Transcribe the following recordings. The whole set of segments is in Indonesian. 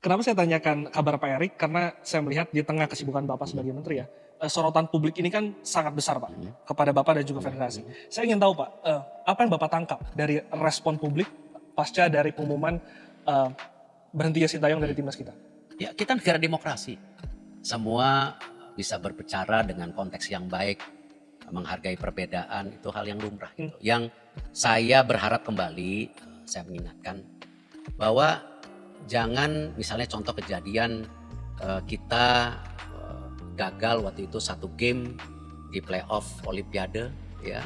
Kenapa saya tanyakan kabar Pak Erik? Karena saya melihat di tengah kesibukan Bapak sebagai Menteri ya, sorotan publik ini kan sangat besar Pak, kepada Bapak dan juga Federasi. Saya ingin tahu Pak, apa yang Bapak tangkap dari respon publik pasca dari pengumuman berhentinya Sintayong dari timnas kita? Ya, kita negara demokrasi. Semua bisa berbicara dengan konteks yang baik, menghargai perbedaan, itu hal yang lumrah. Gitu. Yang saya berharap kembali, saya mengingatkan bahwa jangan misalnya contoh kejadian kita gagal waktu itu satu game di playoff Olimpiade, ya,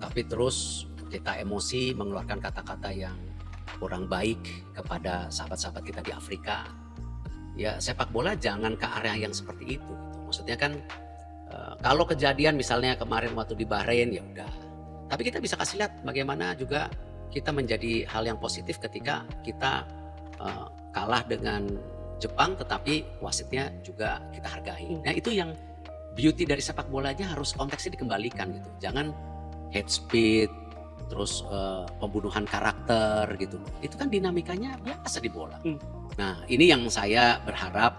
tapi terus kita emosi mengeluarkan kata-kata yang kurang baik kepada sahabat-sahabat kita di Afrika. Ya, sepak bola jangan ke area yang seperti itu. Gitu. Maksudnya kan kalau kejadian misalnya kemarin waktu di Bahrain ya udah. Tapi kita bisa kasih lihat bagaimana juga kita menjadi hal yang positif ketika kita kalah dengan Jepang, tetapi wasitnya juga kita hargai. Nah itu yang beauty dari sepak bolanya, harus konteksnya dikembalikan gitu. Jangan hate speech, terus pembunuhan karakter gitu. Itu kan dinamikanya biasa di bola. Nah ini yang saya berharap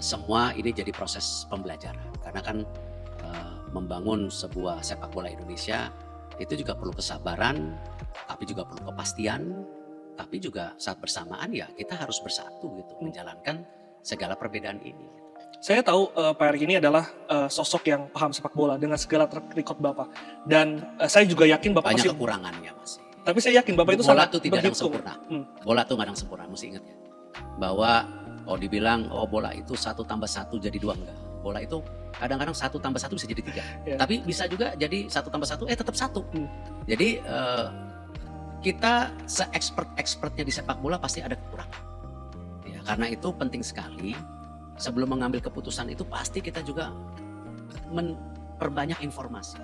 semua ini jadi proses pembelajaran. Karena kan membangun sebuah sepak bola Indonesia itu juga perlu kesabaran, tapi juga perlu kepastian, tapi juga saat bersamaan ya kita harus bersatu gitu, menjalankan segala perbedaan ini. Saya tahu Pak Erik ini adalah sosok yang paham sepak bola dengan segala track record Bapak. Dan saya juga yakin Bapak banyak masih kekurangannya masih. Tapi saya yakin Bapak itu bola sangat tuh tidak ada yang berhitung. sempurna. Bola tuh nggak ada yang sempurna, mesti ingat ya. Bahwa dibilang bola itu 1 + 1 jadi 2, enggak. Bola itu kadang-kadang 1 + 1 bisa jadi 3. Ya. Tapi bisa juga jadi 1 + 1 tetap 1. Jadi kita se-expert-expertnya di sepak bola pasti ada kekurangan. Ya, karena itu penting sekali sebelum mengambil keputusan itu pasti kita juga memperbanyak informasi.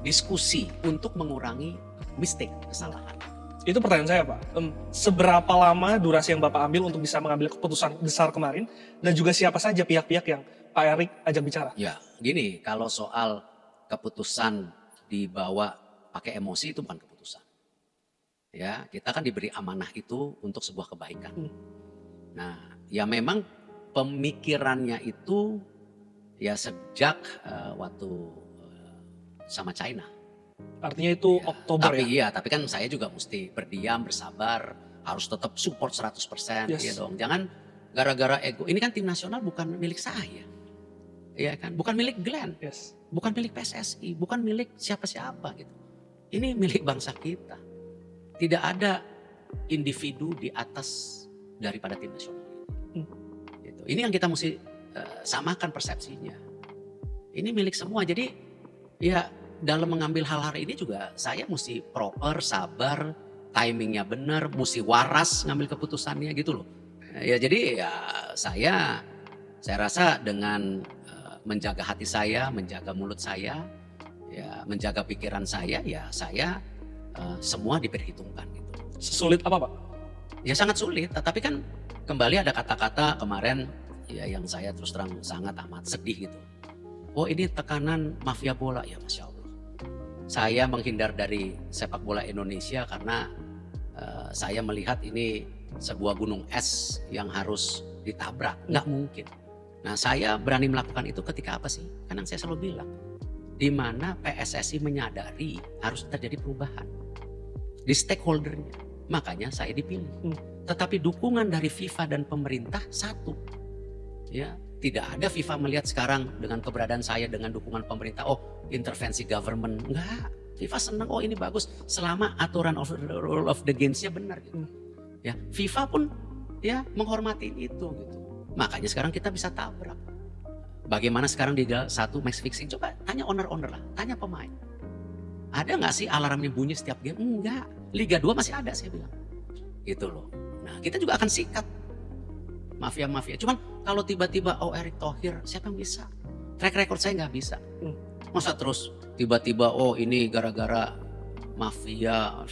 Diskusi untuk mengurangi mistake, kesalahan. Itu pertanyaan saya Pak, seberapa lama durasi yang Bapak ambil untuk bisa mengambil keputusan besar kemarin, dan juga siapa saja pihak-pihak yang Pak Erik ajak bicara? Ya gini, kalau soal keputusan dibawa pakai emosi itu bukan keputusan. Ya, kita kan diberi amanah itu untuk sebuah kebaikan. Nah ya memang pemikirannya itu ya sejak waktu sama China. Artinya itu Ya, Oktober tapi ya? iya, tapi kan saya juga mesti berdiam, bersabar, harus tetap support 100%. Yes. Ya dong. Jangan gara-gara ego. Ini kan tim nasional bukan milik saya. Iya kan? Bukan milik Glenn. Yes. Bukan milik PSSI, bukan milik siapa-siapa gitu. Ini milik bangsa kita. Tidak ada individu di atas daripada tim nasional. Gitu. Ini yang kita mesti samakan persepsinya. Ini milik semua. Jadi ya dalam mengambil hal-hal ini juga saya mesti proper, sabar, timingnya benar, mesti waras ngambil keputusannya gitu loh. Ya jadi ya saya rasa dengan menjaga hati saya, menjaga mulut saya, ya menjaga pikiran saya, ya saya semua diperhitungkan gitu. Sesulit apa Pak? Ya sangat sulit, tetapi kan kembali ada kata-kata kemarin ya yang saya terus terang sangat amat sedih gitu. Oh ini tekanan mafia bola, ya Masya Allah. Saya menghindar dari sepak bola Indonesia karena saya melihat ini sebuah gunung es yang harus ditabrak, nggak mungkin. Nah saya berani melakukan itu ketika apa sih? Karena saya selalu bilang, di mana PSSI menyadari harus terjadi perubahan di stakeholdernya, makanya saya dipilih. Tetapi dukungan dari FIFA dan pemerintah satu, ya tidak ada FIFA melihat sekarang dengan keberadaan saya dengan dukungan pemerintah, intervensi government, enggak. FIFA senang, ini bagus selama aturan rule of the games-nya benar gitu. Ya, FIFA pun ya menghormati itu gitu. Makanya sekarang kita bisa tabrak. Bagaimana sekarang di Liga 1 match fixing? Coba tanya owner-owner lah, tanya pemain. Ada nggak sih alarmnya bunyi setiap game? Enggak. Liga 2 masih ada saya bilang. Gitu loh. Nah kita juga akan sikat mafia-mafia. Cuman kalau tiba-tiba Erick Thohir, siapa yang bisa? Track record saya nggak bisa. Masa terus tiba-tiba ini gara-gara mafia.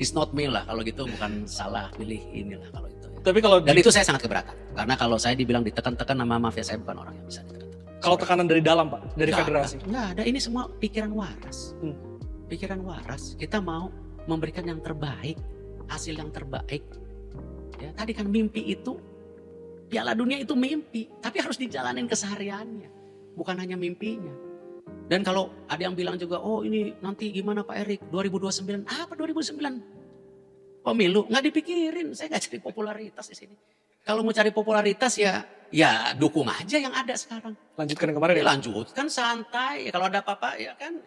It's not me lah kalau gitu, bukan salah pilih inilah kalau itu. Ya. Tapi kalau Dan itu saya sangat keberatan. Karena kalau saya dibilang ditekan-tekan sama mafia, saya bukan orang yang bisa ditekan-tekan. kalau tekanan dari dalam Pak, dari Nggak federasi? Nggak ada, ini semua pikiran waras. Pikiran waras, kita mau memberikan yang terbaik, hasil yang terbaik. Ya, tadi kan mimpi itu, Piala Dunia itu mimpi, tapi harus dijalanin kesehariannya, bukan hanya mimpinya. Dan kalau ada yang bilang juga, oh ini nanti gimana Pak Erik, 2029, apa 2009? Pemilu, nggak dipikirin, saya nggak cari popularitas di sini. Kalau mau cari popularitas ya dukung aja yang ada sekarang. Lanjutkan yang kemarin ya. Lanjutkan santai, kalau ada apa-apa ya kan.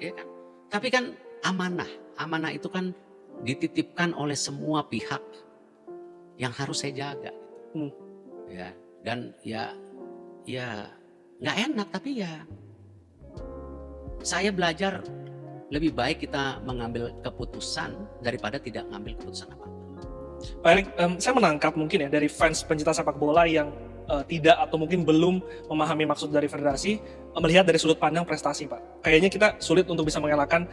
Tapi kan amanah itu kan dititipkan oleh semua pihak yang harus saya jaga. Ya, dan ya nggak enak tapi ya saya belajar lebih baik kita mengambil keputusan daripada tidak mengambil keputusan apa-apa. Pak Erik, saya menangkap mungkin ya dari fans pencinta sepak bola yang tidak atau mungkin belum memahami maksud dari federasi, melihat dari sudut pandang prestasi Pak. Kayaknya kita sulit untuk bisa mengelakkan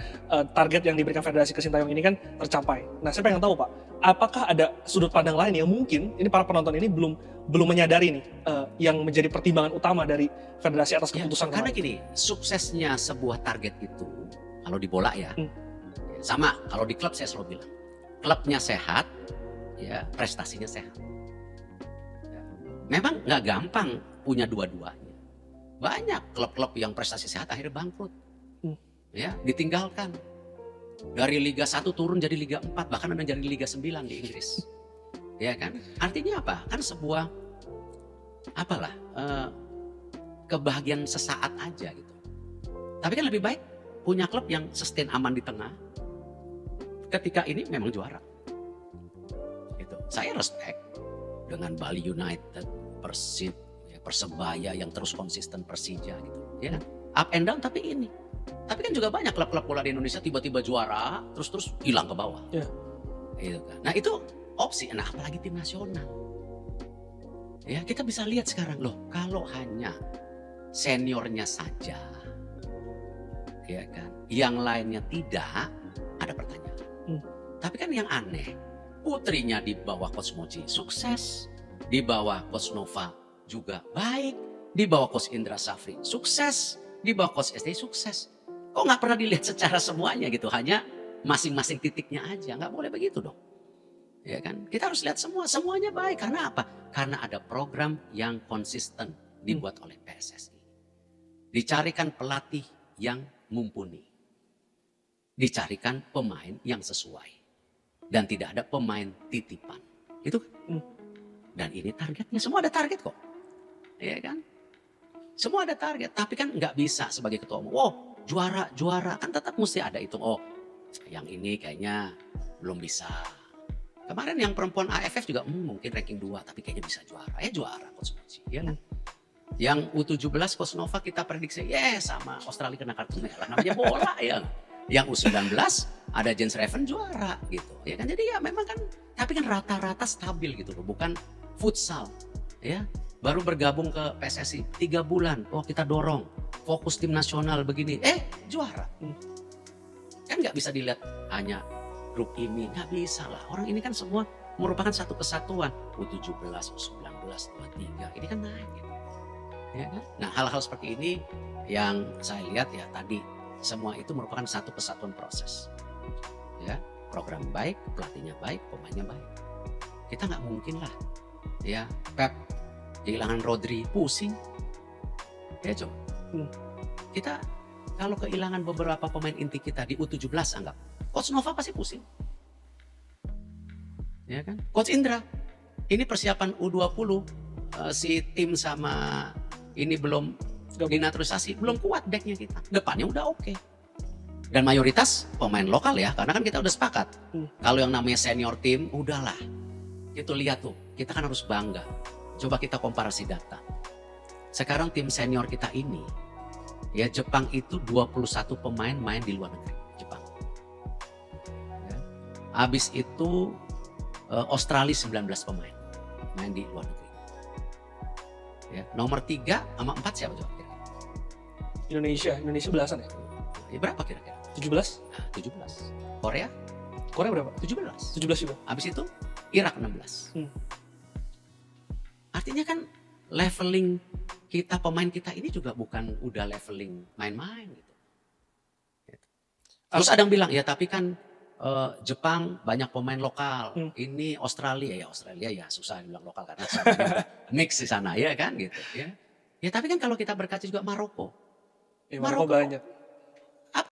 target yang diberikan federasi ke Sintayong ini kan tercapai. Nah saya pengen tahu Pak, apakah ada sudut pandang lain yang mungkin ini para penonton ini belum menyadari nih yang menjadi pertimbangan utama dari federasi atas keputusan karena kemarin? gini, suksesnya sebuah target itu kalau di bola ya, sama kalau di klub saya selalu bilang, klubnya sehat, ya prestasinya sehat. Ya, memang nggak gampang punya dua-duanya. Banyak klub-klub yang prestasi sehat akhirnya bangkrut, ya ditinggalkan. Dari Liga 1 turun jadi Liga 4, bahkan ada yang jadi Liga 9 di Inggris. Ya kan? Artinya apa? Kan sebuah kebahagiaan sesaat aja gitu. Tapi kan lebih baik punya klub yang sustain aman di tengah. Ketika ini memang juara. Gitu. Saya respect dengan Bali United, Persib, ya, Persebaya yang terus konsisten, Persija gitu. Ya kan? Up and down tapi ini. Tapi kan juga banyak klub-klub bola di Indonesia tiba-tiba juara, terus hilang ke bawah. Yeah. Gitu kan. Nah itu opsi, nah apalagi tim nasional. Ya kita bisa lihat sekarang loh, kalau hanya seniornya saja, ya kan, yang lainnya tidak, ada pertanyaan. Tapi kan yang aneh, putrinya di bawah Coach Moji sukses, di bawah Coach Nova juga baik, di bawah Coach Indra Safri sukses, di bawah Coach SD sukses. Kok nggak pernah dilihat secara semuanya gitu, hanya masing-masing titiknya aja, nggak boleh begitu dong. Ya kan, kita harus lihat semuanya baik. Karena apa? Karena ada program yang konsisten dibuat oleh PSSI. Dicarikan pelatih yang mumpuni. Dicarikan pemain yang sesuai. Dan tidak ada pemain titipan. Itu dan ini targetnya, semua ada target kok. Ya kan? Semua ada target, tapi kan nggak bisa sebagai ketua umum. Oh, juara kan tetap mesti ada itu. Oh, yang ini kayaknya belum bisa. Kemarin yang perempuan AFF juga mungkin ranking 2 tapi kayaknya bisa juara. Juara Coach Moji, ya kan? Yang U17 Coach Nova kita prediksi sama Australia kena kartu merah. Namanya bola ya. Yang U19 ada Jens Reven juara gitu. Ya kan, jadi ya memang kan, tapi kan rata-rata stabil gitu loh, bukan futsal. Ya, baru bergabung ke PSSI 3 bulan. Oh, kita dorong fokus tim nasional begini. Juara. Kan nggak bisa dilihat hanya grup ini, nggak bisa lah. Orang ini kan semua merupakan satu kesatuan. U17, U19, U23, ini kan naik gitu. Ya kan? Nah hal-hal seperti ini yang saya lihat ya tadi, semua itu merupakan satu kesatuan proses. Ya, program baik, pelatihnya baik, pemainnya baik. Kita nggak mungkin lah, ya Pep kehilangan Rodri pusing. Ya coba, kita kalau kehilangan beberapa pemain inti kita di U17 anggap, Coach Nova pasti pusing. Ya kan? Coach Indra, ini persiapan U20, si tim sama ini belum dinaturalisasi, belum kuat backnya kita. Depannya udah oke. Dan mayoritas pemain lokal ya, karena kan kita udah sepakat. Kalau yang namanya senior tim, udahlah. Itu lihat tuh, kita kan harus bangga. Coba kita komparasi data. Sekarang tim senior kita ini, ya Jepang itu 21 pemain main di luar negeri. Jepang. Ya. Habis itu Australia 19 pemain main di luar negeri. Ya, nomor 3 sama 4 siapa coba kira-kira? Indonesia belasan ya? Ya berapa kira-kira? 17? Nah, 17. Korea berapa? 17. 17 juga. Habis itu Irak 16. Artinya kan leveling kita, pemain kita ini juga bukan udah leveling main-main gitu. Terus ada yang bilang, ya tapi kan Jepang banyak pemain lokal. Ini Australia ya susah dibilang lokal karena sana juga mix di sana ya kan gitu ya. Ya tapi kan kalau kita berkaca juga Maroko. Maroko banyak.